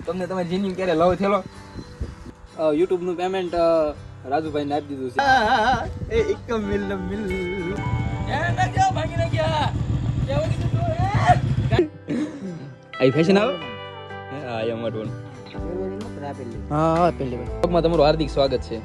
તમને તમારી જિંદગી ક્યારે લવ થયેલો? યુટ્યુબ નું પેમેન્ટ રાજુભાઈ ને આપી દીધું છે. એક મિલ આઈ ફેશન આવે. હા આઈ એમ વન. હા પેલી વાર તમારું હાર્દિક સ્વાગત છે.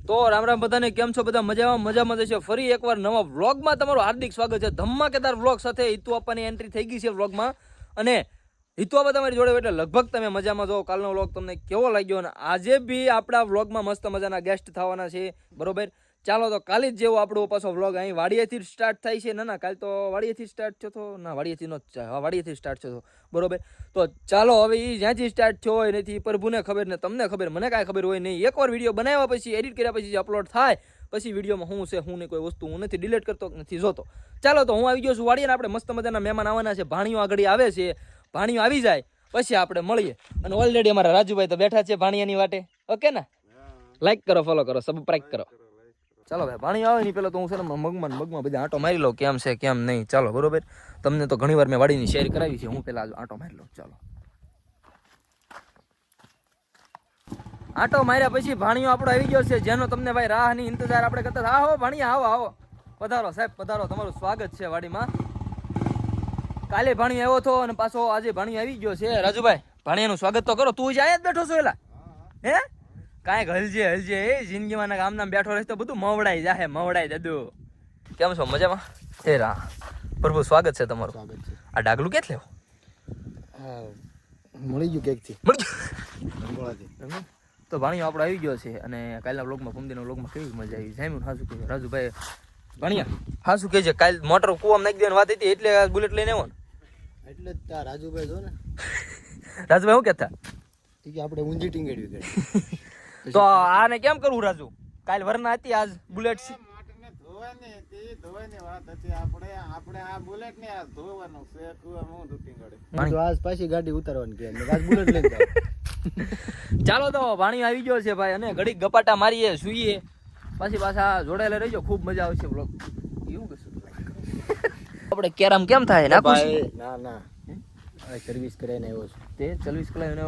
તો રામ રામ બધાને, કેમ છો બધા? મજામાં છે. ફરી એકવાર નવા વ્લોગમાં તમારું હાર્દિક સ્વાગત છે. ધમાકેદાર વ્લોગ સાથે હિતુ આપવાની એન્ટ્રી થઈ ગઈ છે વ્લોગમાં. અને હિતુ આપા તમારી જોડે એટલે લગભગ તમે મજામાં જો. કાલનો વ્લોગ તમને કેવો લાગ્યો? અને આજે બી આપણા વ્લોગમાં મસ્ત મજાના ગેસ્ટ થવાના છે, બરોબર? ચાલો તો કાલે જ જેવો આપણો પાછો વ્લોગ અહીં વાડિયાથી સ્ટાર્ટ થાય છે. ના કાલ તો વાડિયાથી સ્ટાર્ટ થયો તો, ના વાડિયાથી નો વાડિયાથી સ્ટાર્ટ થયો બરોબર. તો ચાલો હવે એ જ્યાંથી સ્ટાર્ટ થયો હોય નથી પ્રભુને ખબર ને તમને ખબર, મને કાંઈ ખબર હોય નહીં. એકવાર વિડીયો બનાવ્યા પછી એડિટ કર્યા પછી અપલોડ થાય પછી વિડીયોમાં હું છે હું નહીં કોઈ વસ્તુ હું નથી ડિલીટ કરતો, નથી જોતો. ચાલો તો હું આવી ગયો છું વાડિયાને. આપણે મસ્ત મજાના મહેમાન આવવાના છે. ભાણિયો આગળ આવે છે, ભાણિયો આવી જાય પછી આપણે મળીએ. અને ઓલરેડી અમારા રાજુભાઈ તો બેઠા છે ભાણિયાની વાટે. ઓકે ને? લાઈક કરો, ફોલો કરો, સબસ્ક્રાઇબ કરો. ચાલો ભાઈ, પાણી આવે નહીં પેલા તો હું છે ને મગમાં બધા આંટો મારી લઉં કેમ છે કેમ નહીં. ચાલો બરોબર. તમને તો ઘણી વાર મેં વાડીની શેર કરાવી છે, હું પેલા આંટો મારી લઉં. ચાલો આંટો માર્યા પછી ભાણિયો આપણો આવી ગયો છે, જેનો તમને ભાઈ રાહની ઇંતજાર આપણે કરતા. હા હો ભાણિયા, આવો આવો, પધારો સાહેબ પધારો, તમારું સ્વાગત છે વાડીમાં. કાલે ભાણિયો આવ્યો હતો અને પાછો આજે ભાણિયો આવી ગયો છે. રાજુભાઈ ભાણિયાનું સ્વાગત તો કરો. તું જ આયા જ બેઠો છો એલા? હે કાંઈક હલજે એ જિંદગીમાં આમ નામ બેઠો રહેશે તો બધું મવડાઈ જાહે, મવડાઈ દાદુ. કેમ છો? મજામાં? હે રા પ્રભુ, સ્વાગત છે તમારું. સ્વાગત છે. આ ડાગલું ક્યાંથી લેવો? મળી ગયું કેક થી, મળી ગયું. તો ભાણિયો આપણો આવી ગયો છે. અને કાલના વ્લોગમાં, પમદીના વ્લોગમાં કેવી મજા આવી. જામ્યું હાસુ કે રાજુભાઈ ભાણિયા હાસુ કે છે કાલ મોટર કુવામાં નાખી દેવાની વાત હતી એટલે બુલેટ લઈને આવ્યો ને. એટલે જ રાજુભાઈ જો ને, રાજુભાઈ શું કહેતા કે આપણે ઊંજી ટીંગેડવી કરી. તો આને કેમ કરવું રાજુ? કાલ વરના હતી, આજ બુલેટ છે. આજ પાછી ગાડી ઉતારવાની કે આજ બુલેટ લઈને જાવ. ચાલો તો ભાણિયો આવી ગયો છે ભાઈ, અને ઘડીક ગપાટા મારીએ, સુઈએ, પછી પાછા જોડાયેલા રહીજો. ખૂબ મજા આવશે બ્લોગ. એવું કશું આપણે કેરામ કેમ થાય ના ભાઈ? ના સર્વિસ કરાઈને આવ્યો છું. તે સર્વિસ કરાવીને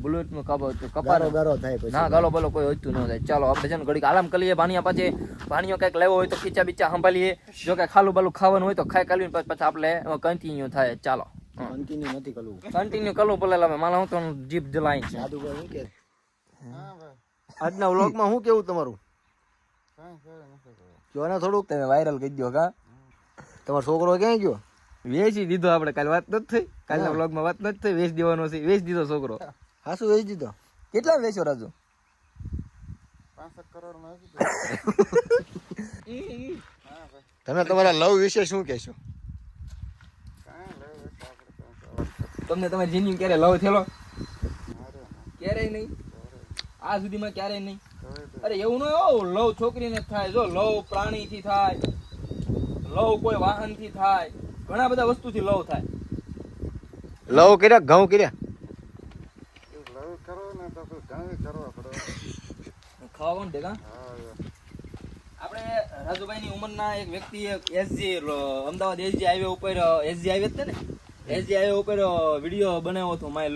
બુલેટ નો કપારો ગારો થાય પછી ના ગાલો બાલો કોઈ હોતું ન થાય. ચાલો આપણે છે ને ઘડીક આરામ કરીએ. ભાણિયા પાછે ભાણિયો કંઈક લેવો હોય તો ખીચા બીચા સંભાળીએ. જો કે ખાલું બાલું ખાવાનું હોય તો ખાઈ કાલવીને પછી આપણે કન્ટિન્યુ થાય. ચાલો કન્ટિન્યુ નથી કરવું, કન્ટિન્યુ કરવું પડે. મારા હું તો જીપ જલાઈ છે. જાદુભાઈ કે આજના વ્લોગમાં શું કેવું તમારું? જો ને થોડુંક તમે વાયરલ કરી દો. કા તમારો છોકરો ક્યાં ગયો? વેચી દીધો. આપણે કાલ વાત નથી થઈ, કાલના વ્લોગમાં વાત નથી થઈ. વેચ દેવાનો છે, વેચ દીધો છોકરો. હાસુ વેચી દીધો? કેટલા વેચ્યો રાજુ? 65 કરોડમાં. તમે તમારા લવ વિશે શું કહેશો? તમને તમારી જિંદગી ક્યારે લવ થયેલો? ક્યારેય નહીં. આ સુધીમાં ક્યારેય નહીં. અરે એવું ન લવ છોકરીને થાય. જો લવ પ્રાણીથી થાય, લવ કોઈ વાહનથી થાય, ઘણા બધા વસ્તુથી લવ થાય. લવ કર્યા ઘઉં કર્યા? લવ કરો ને તો ઘઉં કરવા પડે. ખાવા કોણ દે? આપણે રાજુભાઈની ઉંમરના એક વ્યક્તિ એસજી અમદાવાદ એસજી હાઈવે ઉપર, એસજી હાઈવે જ ને, એસજી હાઈવે ઉપર વિડીયો બનાવ્યો હતો. માય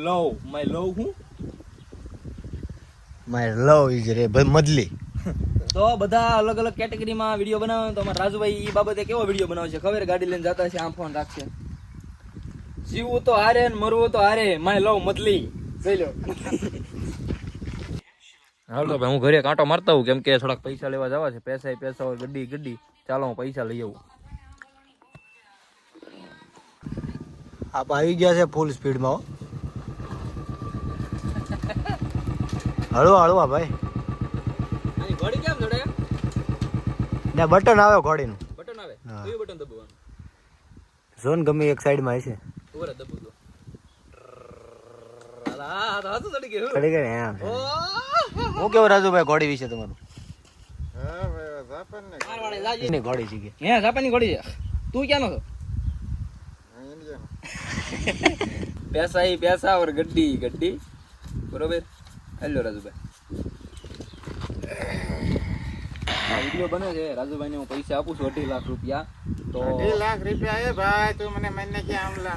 લવ હું માય લવ ઇઝ રે મદલી. તો બધા અલગ અલગ કેટેગરીમાં વિડીયો બનાવે. તો અમારા રાજુભાઈ એ બાબતે કેવો વિડીયો બનાવે છે ખબર? ગાડી લઈને જતા છે, આમ ફોન રાખશે. જીવવું તો હારે ને મરવું તો હારે, માય લવ મદલી. જોઈ લો. હાલો ભાઈ, હું ઘરે કાંટો મારતા હું, કેમ કે થોડાક પૈસા લેવા જવા છે. પૈસા હોય, ગड्डी. ચાલો હું પૈસા લઈ આવું. આપ આવી ગયા છે ફૂલ સ્પીડમાં. હળવા ભાઈ. ઘોડી કેમ જોડે? ને બટન આવે ઘોડીનું. બટન આવે? કયું બટન દબાવવાનું? ઝોન ગમે એક સાઈડમાં હશે. ઓરે દબાવ દો. આ તો હાથ ચડી ગયો. ચડી ગઈ એમ. હું કેવું રાજુભાઈ ઘોડી વિશે તમારું? હા ભાઈ, જાપાનને મારવાડે જાજી ની ઘોડી છે કે? હે જાપાની ઘોડી છે. તું ક્યાંનો છો? ઇન્ડિયન. पैसा और गड्डी बरोबर. हेलो રાજુભાઈ, વિડીયો બને છે રાજુભાઈને હું પૈસા આપું છું 2.5 લાખ રૂપિયા તો 2 લાખ રૂપિયા એ ભાઈ તું મને મહિને કે આમલા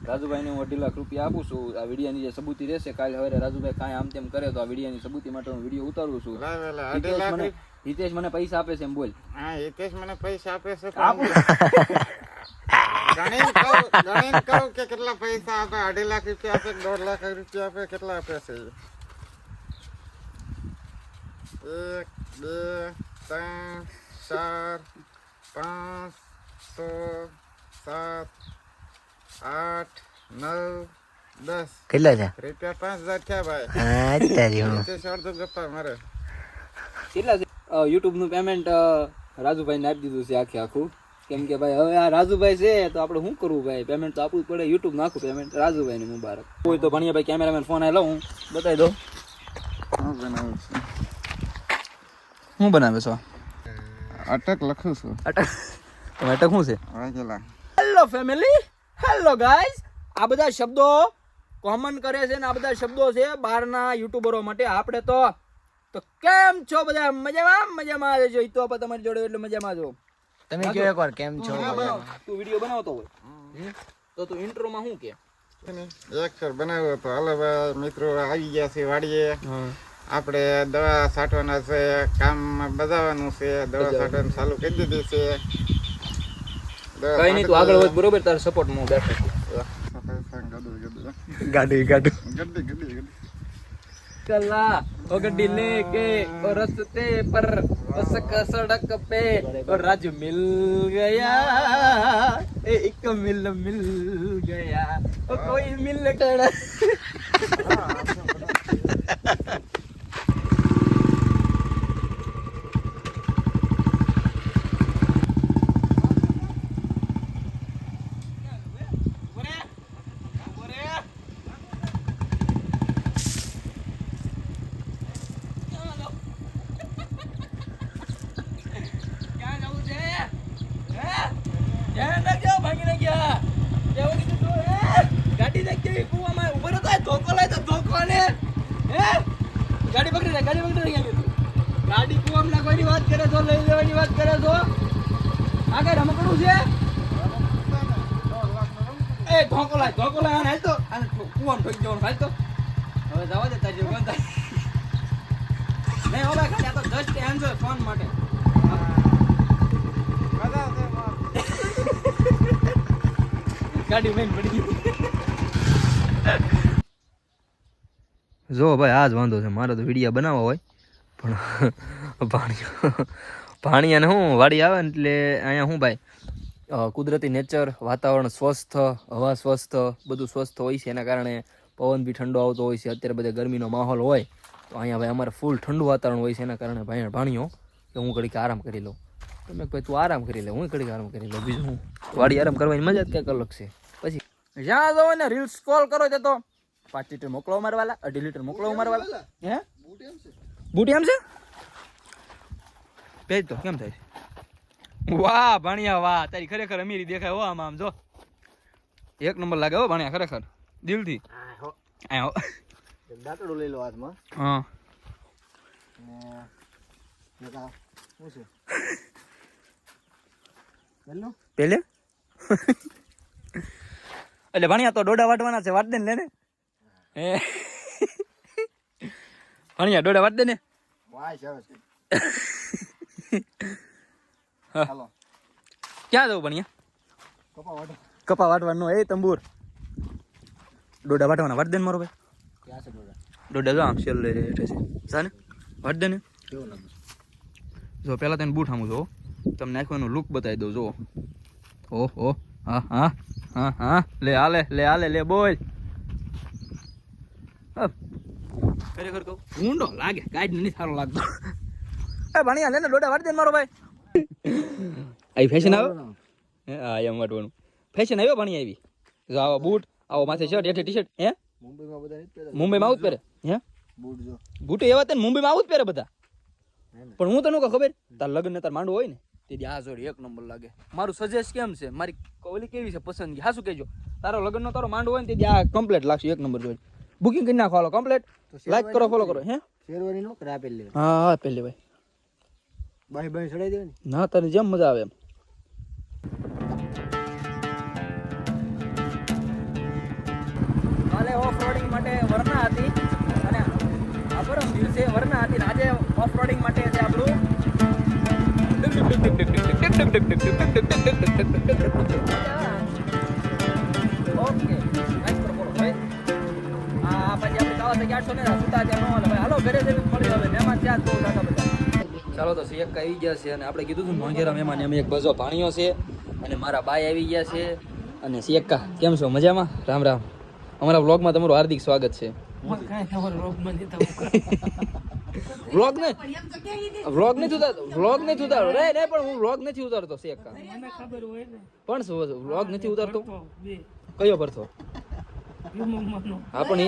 રાજુભાઈને હું 2.5 લાખ રૂપિયા આપું છું આ વિડીયોની જે સબૂતી રહેશે કાલે હવે રાજુભાઈ કાંઈ આમ તેમ કરે તો આ વિડીયોની સબૂતી માટે હું વિડીયો ઉતારું છું હિતેશ મને પૈસા આપે છે એમ બોલ હા હિતેશ મને પૈસા આપે છે આપું ગણીને કહું કે કેટલા પૈસા આપે 2.5 લાખ રૂપિયા આપે 1.5 લાખ રૂપિયા આપે કેટલા આપે છે 1 2 3 4 5 6 7 8 9 10 કેટલા છે રૂપિયા 5,000 થયા ભાઈ હિતેશ અડધો ગપ્પા મારે કેટલા છે યુટ્યુબ નું પેમેન્ટ રાજુભાઈને આપી દીધું છે આખું કેમ કે ભાઈ હવે આ રાજુભાઈ છે તો આપણે શું કરવું ભાઈ પેમેન્ટ તો આપવું જ પડે યુટ્યુબ નાખું પેમેન્ટ રાજુભાઈને મુબારક કોઈ તો ભણિયા ભાઈ કેમેરામેન ફોન આવેલો હું બતાવી દઉં શું બનાવે છો અટક લખું છું અટક શું છે વાંચેલા હેલો ફેમિલી હેલો ગાઈઝ આ બધા શબ્દો કોમન કરે છે ને આ બધા શબ્દો છે બહારના યુટ્યુબરો માટે આપણે તો કેમ છો બધા મજામાં રહેજો તો તમારી જોડે એટલે મજામાં છો તમે કયો એકવાર કેમ છો તું વિડીયો બનાવતો હોય તો તું ઇન્ટ્રોમાં શું કે એક સર બનાવ્યો હતો હાલો ભાઈ મિત્રો આવી ગયા છે વાડીએ આપણે દવા છાંટવાના છે કામ બધાવાનું છે દવા છાંટવાનું ચાલુ કરી દીધી છે કઈ નહીં તું આગળ વધ બરોબર તારો સપોર્ટ માં બેઠો ગड्डी चला ओ गड्डी लेके और रस्ते पर सड़क पे और राजू मिल गया एक मिल गया ओ कोई मिल गया ગાડી પકડી લે ગાડી કુવામાં નાખવાની વાત કરે છો લઈ લેવાની વાત કરે છો આ કઈ રમકડું છે એ ધોકો લાય હાલ તો કુવામાં ઠોકી જવાનું હાલ તો હવે જવા દે તારી બંધ થાય નહીં હવે ખાલી આ તો જસ્ટ એન્જોય ફન માટે ગાડી મેન પડી ગઈ જો ભાઈ આ જ વાંધો છે મારે તો વિડીયો બનાવવા હોય પણ ભાણિયાને શું વાડી આવે ને એટલે અહીંયા શું ભાઈ કુદરતી નેચર વાતાવરણ સ્વસ્થ હવા સ્વસ્થ બધું સ્વસ્થ હોય છે એના કારણે પવન બી ઠંડો આવતો હોય છે અત્યારે બધે ગરમીનો માહોલ હોય તો અહીંયા ભાઈ અમારે ફૂલ ઠંડુ વાતાવરણ હોય છે એના કારણે ભાણિયો કે હું ઘડીક આરામ કરી લઉં તમે ભાઈ તું આરામ કરી લે હું ઘડીક આરામ કરી લઉં બીજું હું વાડી આરામ કરવાની મજા જ કંઈક અલગ છે પછી જ્યાં જાઓ ને રીલ્સ સ્ક્રોલ કરો તે તો 5 લીટર મોકલો મારવાલા 2.5 લીટર મોકલો મારવાલા હે બૂટી આમ છે પેજ તો કેમ થાય છે વાહ ભણિયા વાહ તારી ખરેખર અમીરી દેખાય હો આમ જો એક નંબર લાગે હો ભણિયા ખરેખર દિલથી આયો દાંતડો લઈ લો હાથમાં હા શું છે પેલો પેલે એટલે ભણિયા તો ડોડા વાટવાના છે વાટ દે ને લે ને હે ભણિયા ડોડા વાટ દે ને વાય છે હાલો ક્યાં જવું ભણિયા કપા વાટવાનો એ તંબુર ડોડા વાટવાના વાટ દે ને મારો ભાઈ ક્યાં છે ડોડા ડોડા જો આમ સેલ લઈ રહે છે સાને વાટ દે ને કેવો લાગે જો પેલા તને બૂટ આમું જો તમને નાખવાનો લુક બતાવી દઉં જો ઓહો હા હા હા હા લે આલે લે બોલ ખરેખર કહું ઊંડો લાગે કાંઈ નથી સારો લાગતો એ ભણિયા લે ને ડોડા વાટ દે મારો ભાઈ આ ફેશન આવ્યો હા એમ વાટવાનું ફેશન આવ્યો ભણિયા આવી જો આવો બૂટ આવો માથે શર્ટ હેઠે ટી-શર્ટ હે મુંબઈમાં બધા નથી પહેરતા મુંબઈમાં આવું જ પહેરે હે બૂટ જો બૂટ એવા તે મુંબઈમાં આવું જ પહેરે બધા પણ હું તને કહું ખબર તાર લગ્ન ને તાર માંડવો હોય ને તેથી આ જોડી એક નંબર લાગે મારું સજેસ્ટ કેમ છે મારી ઓલી કેવી છે પસંદગી હા શું કહેજો તારો લગ્ન નો તારો માંડવો હોય ને તેથી આ કમ્પ્લીટ લાગશે એક નંબર જોડી બુકિંગ કરી નાખો હાલો કમ્પ્લીટ લાઈક કરો ફોલો કરો હે શેરવાની નો કરા પેલી હા હા પેલી ભાઈ બાઈ બાઈ ચડાઈ દેવાની ના તને જેમ મજા આવે એમ કાલે ઓફ રોડિંગ માટે વરના હતી અને આ પરમ દિવસે વરના હતી આજે ઓફ રોડિંગ માટે છે આપણું ઓકે નાઈસ પરફોર્મન્સ ભાઈ આ પછી આપણે કાવા 800 ને સુતા ત્યાં નો હાલે ભાઈ હાલો ઘરે જઈને મળી હવે મહેમાન ત્યાં બહુ સારા બધા ચાલો તો સિયક આવી ગયા છે અને આપણે કીધું હતું મોંઘેરા મહેમાન એમ એક બજો પાણીઓ છે અને મારા બાઈ આવી ગયા છે અને સિયક્કા કેમ છો મજામાં રામ રામ અમારા વ્લોગમાં તમારું હાર્દિક સ્વાગત છે વ્લોગ નથી ઉતારતો રે રે પણ હું વ્લોગ નથી ઉતારતો સિયક્કા પણ શું વ્લોગ નથી ઉતારતો કયો પરથો હા પણ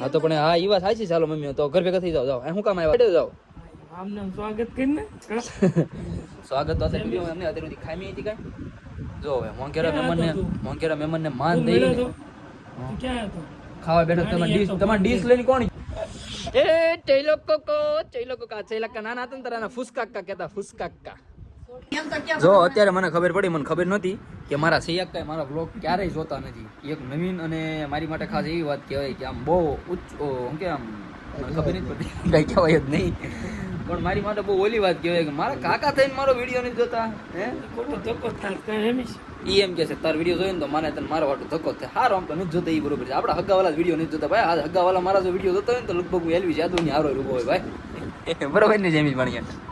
હા તો પણ હા એ વાત સાચી ચાલો મમ્મી તો ઘર ભેગા થઈ જાઓ જાઓ શું કામ આવ્યા જાઓ સ્વાગત તો અત્યારે વિડીયો અમને અત્યારે સુધી ખામી હતી કાંઈ જો હવે મોંઘેરા મહેમાનને માન દઈને ખાવા બેઠો તમારી ડીશ લઈને કોણ એ ચૈલકા નાના હતા ને તારા ફુસકાક્કા કહેતા ફુસકાક્કા જો અત્યારે મને ખબર પડી મને ખબર નહોતી કે મારા સિયક્કા મારા વ્લોગ ક્યારેય જોતા નથી એક નવીન અને મારી માટે ખાસ એવી વાત કહેવાય કે આમ બહુ હું કે આમ મને ખબર નથી પડતી કઈ કહેવાય જ નહીં પણ મારી માટે બહુ ઓલી વાત કહેવાય કે મારા કાકા થઈને મારો વિડીયો નથી જોતા હે ઈ એમ કે છે તાર વિડીયો જોયો ને તો મને તને મારો વાટો ધક્કો થાય હારો આમ તો નથી જોતા એ બરોબર છે આપણા હગાવાલા વિડીયો નથી જોતા ભાઈ આ હગાવાલા મારા જો વિડીયો જોતા હોય ને તો લગભગ હું એલવી જાદુ ની હારો ઉભો હોય ભાઈ બરોબર ને જેમી ભણ્યા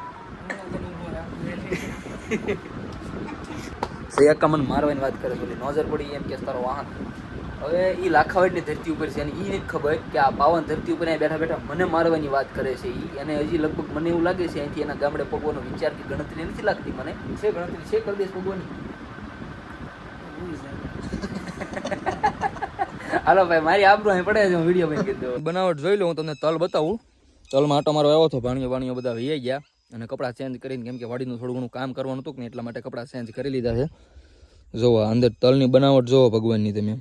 સિયક્કા મને મારવાની વાત કરે બોલી નજર પડી એમ કે તારો વાહન હવે એ લાખાવડની ધરતી ઉપર છે અને એ નથી ખબર કે આ પાવન ધરતી ઉપર બેઠા બેઠા મને મારવાની વાત કરે છે એ અને હજી લગભગ મને એવું લાગે છે અહીંથી એના ગામડે પગવાનો વિચાર કે ગણતરી નથી લાગતી મને છે ગણતરી છે કરી દઈશ પગવાની હાલો ભાઈ મારી આબરૂ અહીં પડે છે હું વિડીયો ભાઈ કીધું બનાવટ જોઈ લો હું તમને તલ બતાવું તલમાં આટો મારો આવ્યો હતો પાણીઓ બધા વહી ગયા અને કપડાં ચેન્જ કરીને કેમ કે વાડીનું થોડું ઘણું કામ કરવાનું હતું ને એટલા માટે કપડાં ચેન્જ કરી લીધા છે જોવો અંદર તલની બનાવટ જોવો ભગવાનની તમે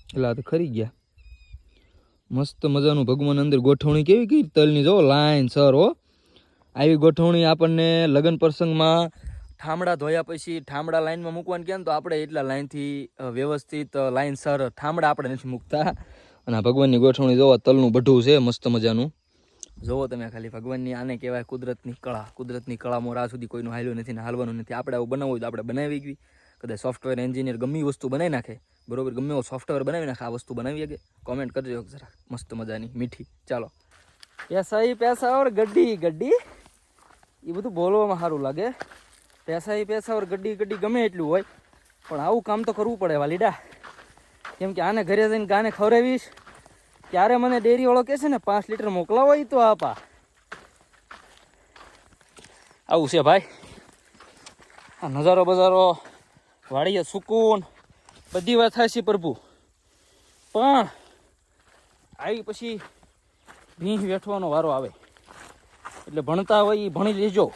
એટલે તો ખરી ગયા મસ્ત મજાનું ભગવાન અંદર ગોઠવણી કેવી કઈ તલની જો લાઈન સર હો આવી ગોઠવણી આપણને લગ્ન પ્રસંગમાં ઠામડા ધોયા પછી ઠામડા લાઈનમાં મૂકવાનું કહે ને તો આપણે એટલા લાઈનથી વ્યવસ્થિત લાઈન સર ઠામડા આપણે નથી મૂકતા અને આ ભગવાનની ગોઠવણી જોવો તલનું બઢું છે મસ્ત મજાનું જોવો તમે ખાલી ભગવાનની આને કહેવાય કુદરતની કળા મોર આ સુધી કોઈનું હાલ્યું નથી ને હાલવાનું નથી આપણે આવું બનાવવું તો આપણે બનાવી ગઈ કદાચ સોફ્ટવેર એન્જિનિયર ગમે વસ્તુ બનાવી નાખે બરોબર ગમે એવો સોફ્ટવેર બનાવી નાખે આ વસ્તુ બનાવી શકે કોમેન્ટ કરજો જરા મસ્ત મજાની મીઠી ચાલો પૈસા ઓર ગड्डी એ બધું બોલવામાં સારું લાગે પૈસા ઓર ગड्डी ગમે એટલું હોય પણ આવું કામ તો કરવું પડે વાલીડા કેમ કે આને ઘરે જઈને ગાને ખવડાવીશ ત્યારે મને ડેરીવાળો કહે છે ને 5 લીટર મોકલાવો એ તો આપા આવું છે ભાઈ આ નજારો બજારો વાડીએ સુકૂન બધી વાત થાય છે પ્રભુ પણ આવી પછી ભીંસ વેઠવાનો વારો આવે એટલે ભણતા હોય એ ભણી લેજો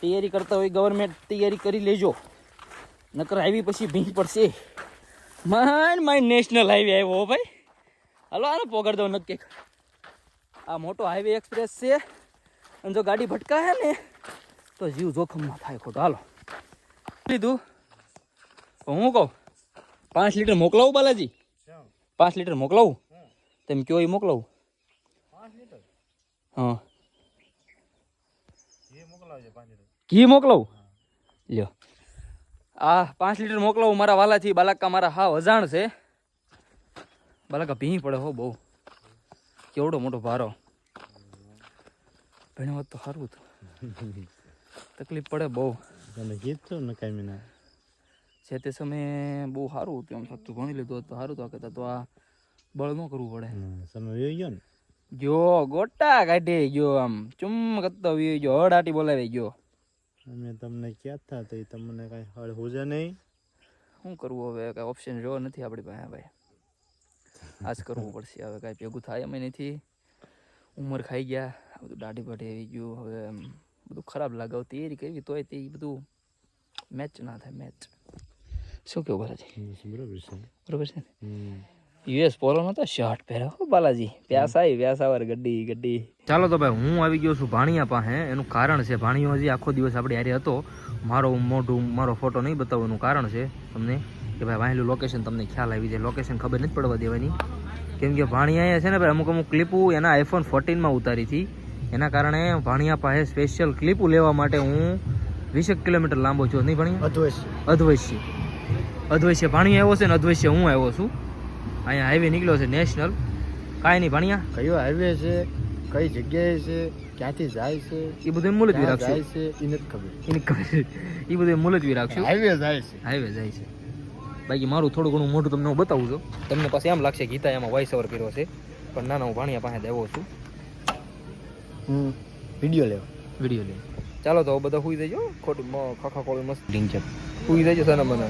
તૈયારી કરતા હોય ગવર્મેન્ટ તૈયારી કરી લેજો નકર આવી પછી ભીંસ પડશે માઇન નેશનલ હાઈવે આવ્યો ભાઈ હાલો આને પોગાડ દો નક્કી આ મોટો હાઈવે એક્સપ્રેસ છે અને જો ગાડી ભટકાય ને તો જીવ જોખમમાં થાય ખોટો હાલો લીધું હું કહું 5 લીટર મોકલાવું બાલાજી 5 લીટર મોકલાવું તેમ કયો એ મોકલાવું હા ઘી મોકલાવું લ્યો આ 5 લીટર મોકલાવું મારા વાલાથી બાલાકા મારા હાવ અજાણ છે બાલાકા ભીં પડે હો બહુ કેવડો મોટો ભારો ભણી વાત તો સારું હતું તકલીફ પડે બહુ તમે કીધું ને કાંઈ ના છે તે સમયે બહુ સારું હતું આમ સત્તું ભણી લીધું તો સારું તો કહેતા તો આ બળ ન કરવું પડે સમય વહી ગયો ને ગયો ગોટા કાઢી ગયો આમ ચુમ કરતો ગયો હડાટી બોલાવી ગયો અમે તમને કહેતા તો તમને કાંઈ હળ હોજે નહીં શું કરવું હવે કાંઈ ઓપ્શન જો નથી આપણી પાસે ભાઈ આજ કરવું પડશે હવે કાંઈ ભેગું થાય એમ નથી ઉંમર ખાઈ ગયા બધું દાઢી બાઢી આવી ગયું હવે એમ બધું ખરાબ લાગે તૈયારી કરવી તોય તે બધું મેચ ના થાય મેચ શું કેવું બાલાજી? બરોબર છે ને? યુએસ પોલો નતો શર્ટ પહેર્યો હો બાલાજી. પ્યાસાવર ગड्डी. ચાલો તો ભાઈ હું આવી ગયો છું ભાણિયા પાસે. એનું કારણ છે, ભાણિયો હજી આખો દિવસ આપણે હારે હતો. મારો ફોટો નહીં બતાવો એનું કારણ છે તમને કે ભાઈ વાહેલું લોકેશન તમને ખ્યાલ આવી જાય. લોકેશન ખબર નથી પડવા દેવાની, કેમ કે ભાણિયાએ છે ને ભાઈ અમુક ક્લિપો એના iPhone 14માં ઉતારી હતી. એના કારણે ભાણિયા પાસે સ્પેશિયલ ક્લિપો લેવા માટે હું 20 કિલોમીટર લાંબો છું. નહીં ભાણિયા? અધવશ્ય ભાણિયા આવ્યો છે ને અધવશ્ય હું આવ્યો છું. અહીંયા હાઈવે નીકળ્યો છે નેશનલ. કાંઈ નહીં ભાણિયા, કયો હાઈવે છે, કઈ જગ્યાએ છે, ક્યાંથી જાય છે, એ બધું મુલતવી રાખશું. જાય છે એ નથી ખબર. એની ખબર એ બધું મુલતવી રાખશું. હાઈવે જાય છે. હાઈવે જાય છે. બાકી મારું થોડું ઘણું મોઢું તમને હું બતાવું છું. તમને પાસે એમ લાગશે ગીતા એમાં વોઇસ ઓવર કર્યો છે, પણ ના હું ભાણિયા પાસે આવ્યો છું વિડીયો લેવા. વિડીયો લઈને. ચાલો તો બધા સુઈ જજો. ખોટું ખખા ખોળું મસ્ત લિંક છે. સુઈ જજો સાના મને.